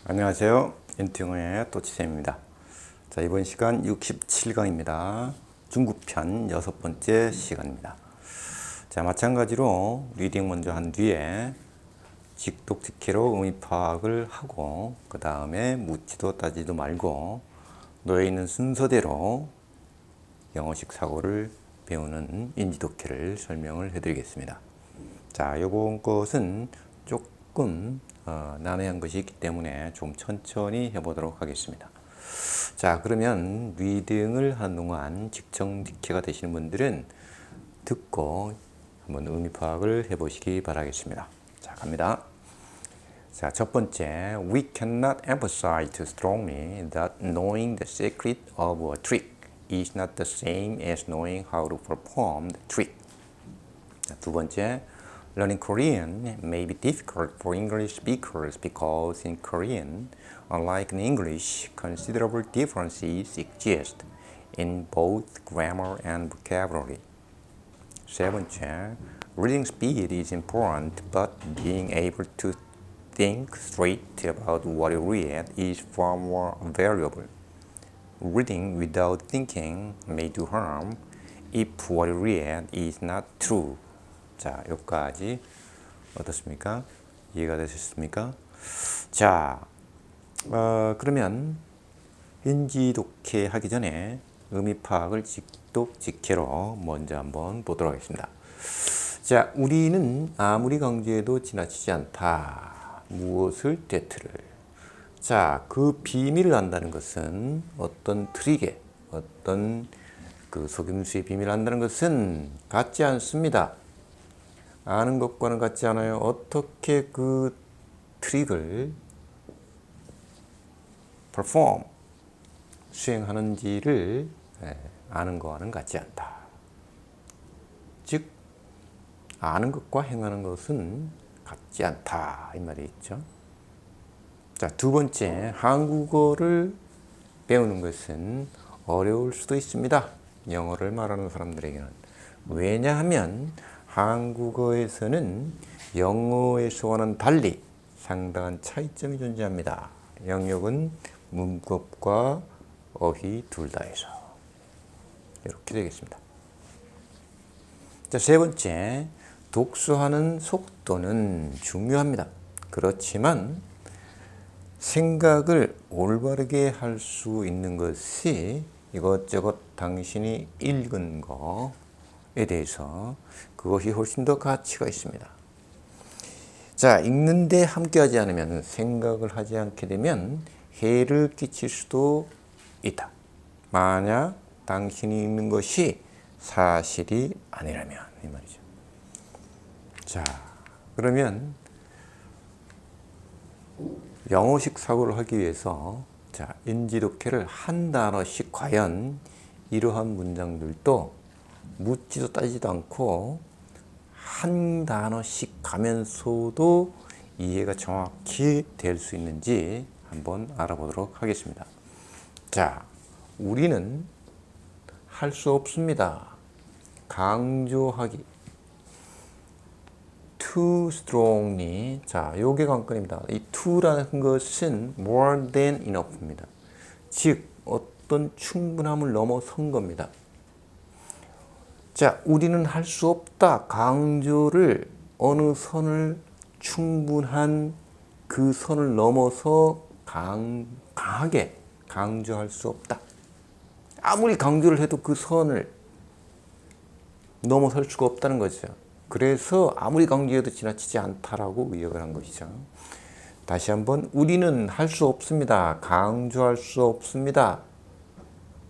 안녕하세요. 인투영어의 또치쌤입니다. 자, 이번 시간 67강입니다. 중국편 6번째 시간입니다. 자, 마찬가지로 리딩 먼저 한 뒤에 직독직해로 의미 파악을 하고 그 다음에 묻지도 따지도 말고 놓여 있는 순서대로 영어식 사고를 배우는 인지독해를 설명을 해드리겠습니다. 자, 요번 것은 조금 난해한 것이 있기 때문에 좀 천천히 해보도록 하겠습니다. 자, 그러면 리딩을 하는 동안 직정직해가 되시는 분들은 듣고 한번 의미 파악을 해보시기 바라겠습니다. 자, 갑니다. 자, 첫 번째, we cannot emphasize too strongly that knowing the secret of a trick is not the same as knowing how to perform the trick. 자, 두 번째, learning Korean may be difficult for English speakers because in Korean, unlike in English, considerable differences exist in both grammar and vocabulary. 세 번째, reading speed is important, but being able to think straight about what you read is far more valuable. Reading without thinking may do harm if what you read is not true. 자, 여기까지 어떻습니까? 이해가 되셨습니까? 자, 그러면 인지독해 하기 전에 의미 파악을 직독직해로 먼저 한번 보도록 하겠습니다. 자, 우리는 아무리 강조해도 지나치지 않다. 무엇을 되트를. 자, 그 비밀을 안다는 것은 어떤 트릭에 어떤 그 속임수의 비밀을 안다는 것은 같지 않습니다. 아는 것과는 같지 않아요. 어떻게 그 트릭을 perform 수행하는지를 아는 것과는 같지 않다. 즉 아는 것과 행하는 것은 같지 않다 이 말이 있죠. 자, 두 번째, 한국어를 배우는 것은 어려울 수도 있습니다. 영어를 말하는 사람들에게는. 왜냐하면 한국어에서는 영어에서와는 달리 상당한 차이점이 존재합니다. 영역은 문법과 어휘 둘 다에서. 이렇게 되겠습니다. 자, 세 번째, 독서하는 속도는 중요합니다. 그렇지만 생각을 올바르게 할 수 있는 것이 이것저것 당신이 읽은 거에 대해서 그것이 훨씬 더 가치가 있습니다. 자, 읽는데 함께하지 않으면 생각을 하지 않게 되면 해를 끼칠 수도 있다. 만약 당신이 읽는 것이 사실이 아니라면 이 말이죠. 자, 그러면 영어식 사고를 하기 위해서 자, 인지독해를 한 단어씩 과연 이러한 문장들도 묻지도 따지도 않고 한 단어씩 가면서도 이해가 정확히 될 수 있는지 한번 알아보도록 하겠습니다. 자, 우리는 할 수 없습니다. 강조하기. too strongly. 자, 요게 관건입니다. 이 to라는 것은 more than enough입니다. 즉, 어떤 충분함을 넘어선 겁니다. 자, 우리는 할 수 없다. 강조를 어느 선을 충분한 그 선을 넘어서 강하게 강조할 수 없다. 아무리 강조를 해도 그 선을 넘어설 수가 없다는 거죠. 그래서 아무리 강조해도 지나치지 않다라고 의역을 한 것이죠. 다시 한번, 우리는 할 수 없습니다. 강조할 수 없습니다.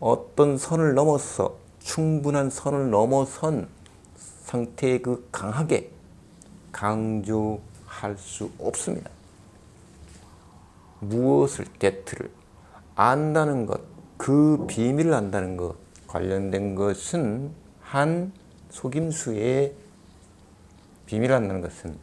어떤 선을 넘어서 충분한 선을 넘어선 상태의 그 강하게 강조할 수 없습니다. 무엇을 대트를 안다는 것, 그 비밀을 안다는 것 관련된 것은 한 속임수의 비밀을 안다는 것은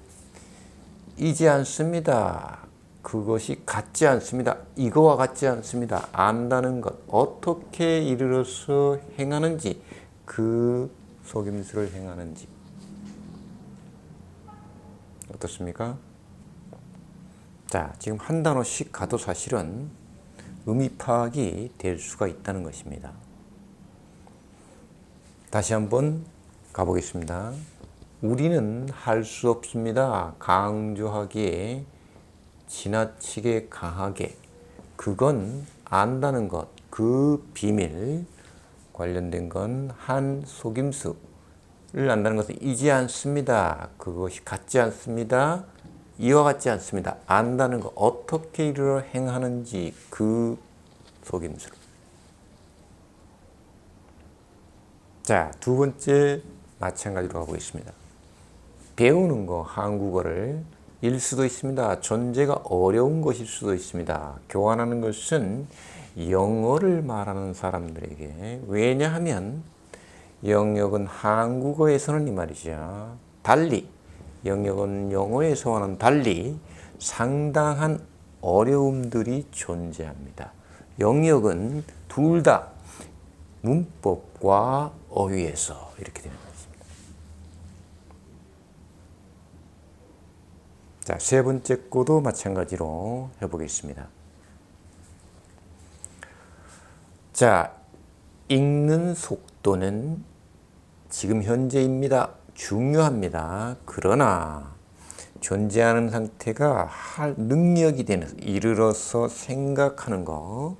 이지 않습니다. 그것이 같지 않습니다. 이거와 같지 않습니다. 안다는 것, 어떻게 이르러서 행하는지, 그 속임수를 행하는지. 어떻습니까? 자, 지금 한 단어씩 가도 사실은 의미 파악이 될 수가 있다는 것입니다. 다시 한번 가보겠습니다. 우리는 할 수 없습니다. 강조하기에 지나치게 강하게 그건 안다는 것, 그 비밀 관련된 건 한 속임수를 안다는 것은 이지 않습니다. 그것이 같지 않습니다. 이와 같지 않습니다. 안다는 것, 어떻게 이를 행하는지 그 속임수를. 자, 두 번째 마찬가지로 하고 있습니다. 배우는 거, 한국어를 일 수도 있습니다. 존재가 어려운 것일 수도 있습니다. 교환하는 것은 영어를 말하는 사람들에게, 왜냐하면 영역은 한국어에서는 이 말이죠. 달리, 영역은 영어에서와는 달리 상당한 어려움들이 존재합니다. 영역은 둘 다 문법과 어휘에서 이렇게 되는 것입니다. 자, 세 번째 거도 마찬가지로 해보겠습니다. 자, 읽는 속도는 지금 현재입니다. 중요합니다. 그러나 존재하는 상태가 할 능력이 되는, 이르러서 생각하는 거,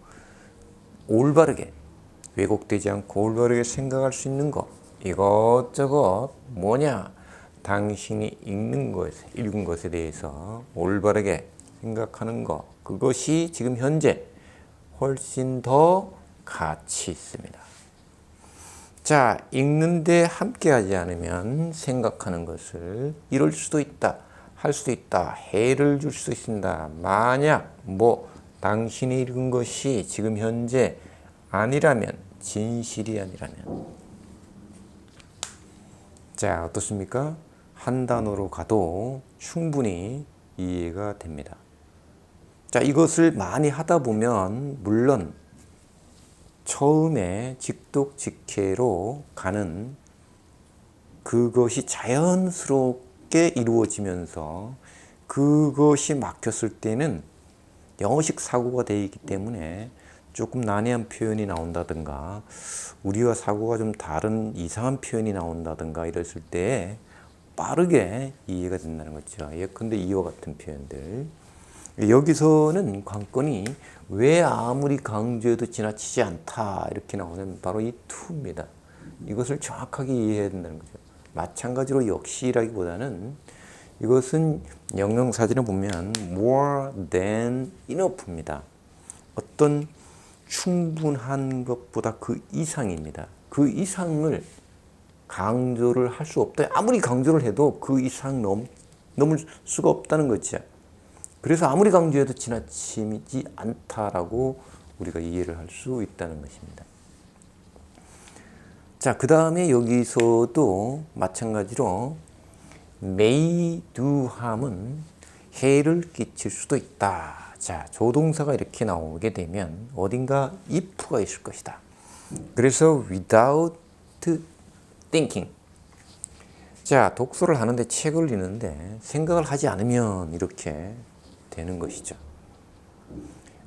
올바르게 왜곡되지 않고 올바르게 생각할 수 있는 것, 이것저것 뭐냐? 당신이 읽은 것에 대해서 올바르게 생각하는 것, 그것이 지금 현재 훨씬 더 가치 있습니다. 자, 읽는데 함께하지 않으면 생각하는 것을 이룰 수도 있다, 할 수도 있다, 해를 줄 수 있습니다. 만약 당신이 읽은 것이 지금 현재 아니라면, 진실이 아니라면. 자, 어떻습니까? 한 단어로 가도 충분히 이해가 됩니다. 자, 이것을 많이 하다 보면 물론 처음에 직독직해로 가는 그것이 자연스럽게 이루어지면서 그것이 막혔을 때는 영어식 사고가 되어 있기 때문에 조금 난해한 표현이 나온다든가 우리와 사고가 좀 다른 이상한 표현이 나온다든가 이랬을 때 빠르게 이해가 된다는 거죠. 예컨대 이와 같은 표현들. 여기서는 관건이 왜 아무리 강조해도 지나치지 않다 이렇게 나오는 바로 이 to입니다. 이것을 정확하게 이해해야 된다는 거죠. 마찬가지로 역시라기보다는 이것은 영영사전에 보면 more than enough입니다. 어떤 충분한 것보다 그 이상입니다. 그 이상을 강조를 할 수 없다. 아무리 강조를 해도 그 이상 넘을 수가 없다는 거죠. 그래서 아무리 강조해도 지나치지 않다라고 우리가 이해를 할 수 있다는 것입니다. 자, 그 다음에 여기서도 마찬가지로 may do 함은 해를 끼칠 수도 있다. 자, 조동사가 이렇게 나오게 되면 어딘가 if가 있을 것이다. 그래서 without thinking. 자, 독서를 하는데 책을 읽는데 생각을 하지 않으면 이렇게 되는 것이죠.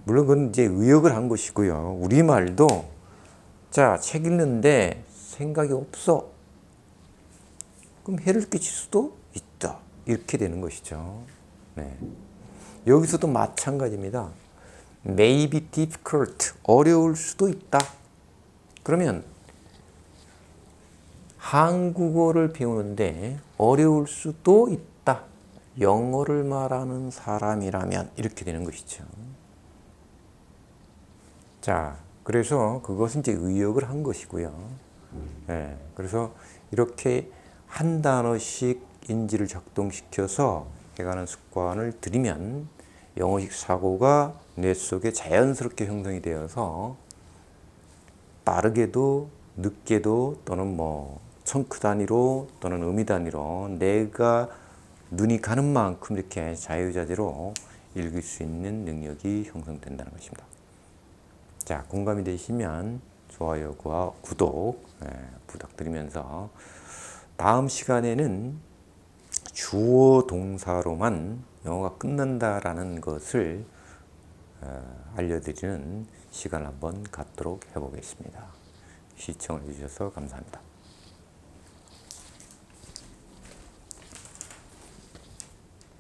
물론 그건 이제 의역을 한 것이고요. 우리말도 자, 책 읽는데 생각이 없어. 그럼 해를 끼칠 수도 있다. 이렇게 되는 것이죠. 네. 여기서도 마찬가지입니다. may be difficult. 어려울 수도 있다. 그러면 한국어를 배우는데 어려울 수도 있다. 영어를 말하는 사람이라면 이렇게 되는 것이죠. 자, 그래서 그것은 이제 의역을 한 것이고요. 네, 그래서 이렇게 한 단어씩 인지를 작동시켜서 해가는 습관을 들이면 영어식 사고가 뇌 속에 자연스럽게 형성이 되어서 빠르게도 늦게도 또는 청크 단위로 또는 의미 단위로 내가 눈이 가는 만큼 이렇게 자유자재로 읽을 수 있는 능력이 형성된다는 것입니다. 자, 공감이 되시면 좋아요와 구독 부탁드리면서 다음 시간에는 주어 동사로만 영어가 끝난다라는 것을 알려드리는 시간 한번 갖도록 해보겠습니다. 시청해 주셔서 감사합니다.